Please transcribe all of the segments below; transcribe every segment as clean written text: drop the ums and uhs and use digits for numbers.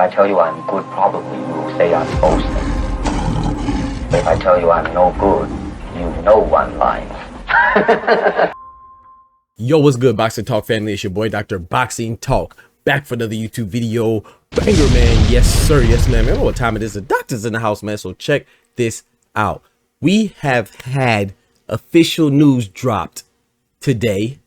I tell you I'm good, probably you will say I'm boasting. But if I tell you I'm no good, you know I'm lying. Yo, what's good, Boxing Talk family? It's your boy, Dr. Boxing Talk, back for another YouTube video. Banger, man. Yes, sir. Yes, man. Remember what time it is? The doctor's in the house, man. So check this out. We have had official news dropped today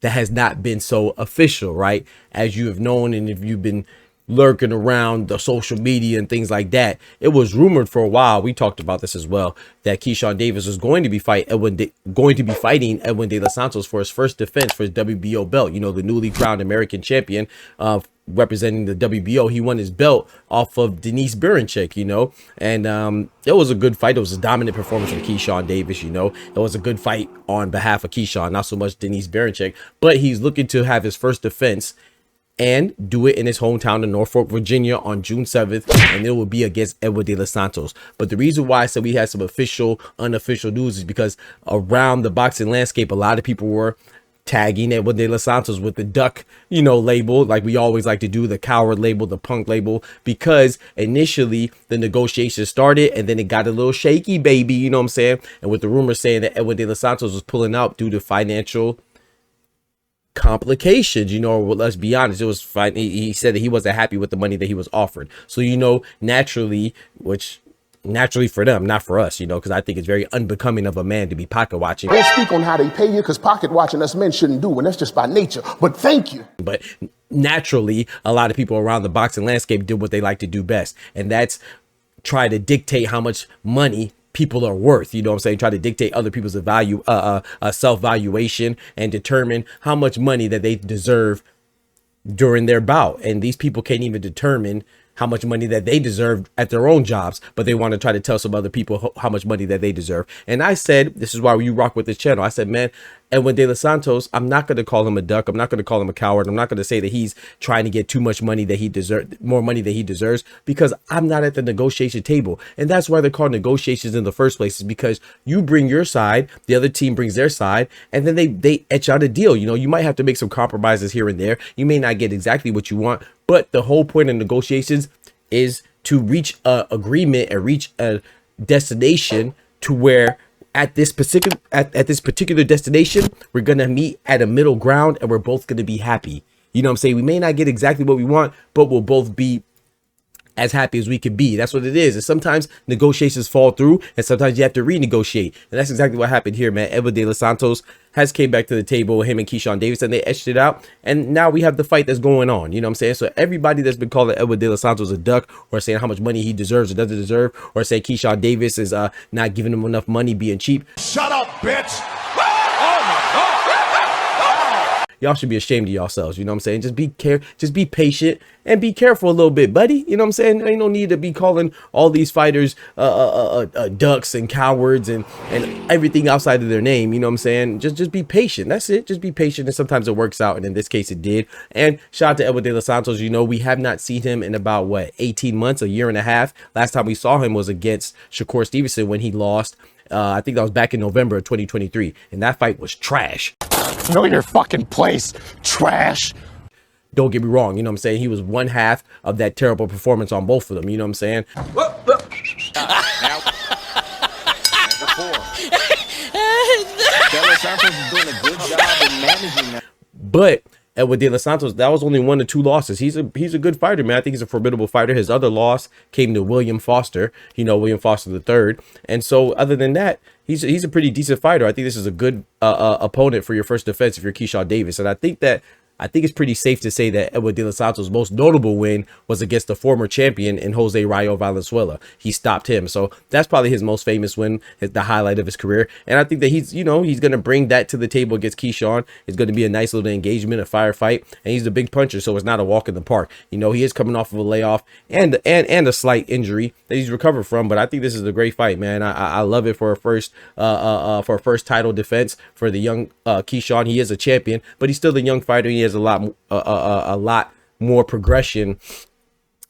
that has not been so official, right? As you have known, and if you've been lurking around the social media and things like that, it was rumored for a while. We talked about this as well, that Keyshawn Davis was going to be fighting Edwin De Los Santos for his first defense for his WBO belt. You know, the newly crowned American champion representing the WBO. He won his belt off of Denise Berinchek, you know, and it was a good fight. It was a dominant performance from Keyshawn Davis, you know. It was a good fight on behalf of Keyshawn, not so much Denise Berinchek, but he's looking to have his first defense and do it in his hometown of Norfolk, Virginia on June 7th, and it will be against Edwin De Los Santos. But the reason why I said we had some official, unofficial news is because around the boxing landscape, a lot of people were tagging Edwin De Los Santos with the duck, you know, label, like we always like to do, the coward label, the punk label, because initially the negotiations started and then it got a little shaky, baby, you know what I'm saying? And with the rumors saying that Edwin De Los Santos was pulling out due to financial complications, you know, well, let's be honest, it was fine. He said that he wasn't happy with the money that he was offered. So, you know, naturally for them, not for us, you know, because I think it's very unbecoming of a man to be pocket watching. Don't speak on how they pay you, because pocket watching us men shouldn't do, and that's just by nature. But thank you. But naturally, a lot of people around the boxing landscape did what they like to do best, and that's try to dictate how much money people are worth, you know what I'm saying? Try to dictate other people's value, self-valuation, and determine how much money that they deserve during their bout. And these people can't even determine how much money that they deserve at their own jobs, but they want to try to tell some other people how much money that they deserve. And I said, this is why you rock with this channel. I said, man, Edwin De Los Santos, I'm not going to call him a duck. I'm not going to call him a coward. I'm not going to say that he's trying to get too much money that he deserves, more money that he deserves, because I'm not at the negotiation table. And that's why they're called negotiations in the first place, is because you bring your side, the other team brings their side, and then they etch out a deal. You know, you might have to make some compromises here and there. You may not get exactly what you want, but the whole point of negotiations is to reach a agreement and reach a destination to where at this particular destination, we're going to meet at a middle ground and we're both going to be happy. You know what I'm saying? We may not get exactly what we want, but we'll both be as happy as we can be. That's what it is. And sometimes negotiations fall through, and sometimes you have to renegotiate. And that's exactly what happened here, man. Edwin De Los Santos has came back to the table with him and Keyshawn Davis, and they etched it out. And now we have the fight that's going on. You know what I'm saying? So everybody that's been calling Edwin De Los Santos a duck, or saying how much money he deserves or doesn't deserve, or say Keyshawn Davis is not giving him enough money, being cheap. Shut up, bitch. Y'all should be ashamed of yourselves. You know what I'm saying? Just be patient and be careful a little bit, buddy. You know what I'm saying? Ain't no need to be calling all these fighters ducks and cowards and everything outside of their name. You know what I'm saying? Just be patient. That's it. Just be patient. And sometimes it works out. And in this case, it did. And shout out to Edwin De Los Santos. You know, we have not seen him in about, what, 18 months, a year and a half. Last time we saw him was against Shakur Stevenson when he lost. I think that was back in November of 2023. And that fight was trash. Know your fucking place, trash. Don't get me wrong, you know what I'm saying? He was one half of that terrible performance on both of them, you know what I'm saying? But with De Los Santos, that was only 1 or 2 losses. He's a good fighter, man. I think he's a formidable fighter. His other loss came to William Foster, you know, William Foster III. And so other than that, he's a pretty decent fighter. I think this is a good opponent for your first defense if you're Keyshawn Davis. And I think it's pretty safe to say that Edwin De Los Santos' most notable win was against the former champion in Jose Rayo Valenzuela. He stopped him. So that's probably his most famous win, the highlight of his career. And I think that he's going to bring that to the table against Keyshawn. It's going to be a nice little engagement, a firefight. And he's a big puncher, so it's not a walk in the park. You know, he is coming off of a layoff and a slight injury that he's recovered from. But I think this is a great fight, man. I love it for a first title defense for the young Keyshawn. He is a champion, but he's still a young fighter. He has a lot more progression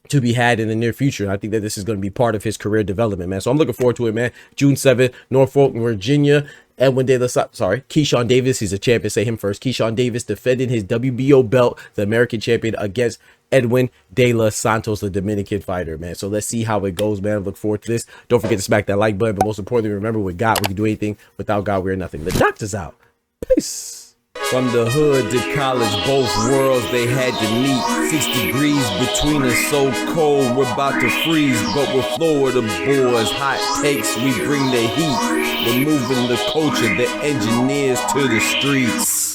to be had in the near future. And I think that this is going to be part of his career development, man. So I'm looking forward to it, man. June 7th, Norfolk, Virginia. Edwin De Los Santos, Keyshawn Davis, he's a champion, say him first. Keyshawn Davis defending his WBO belt, the American champion, against Edwin De Los Santos, the Dominican fighter, man. So let's see how it goes, man. I look forward to this. Don't forget to smack that like button, but most importantly, remember, with God, we can do anything. Without God, we're nothing. The doctor's out. Peace. From the hood to college, both worlds they had to meet. 6 degrees between us, so cold, we're about to freeze. But we're Florida boys, hot takes, we bring the heat. We're moving the culture, the engineers to the streets.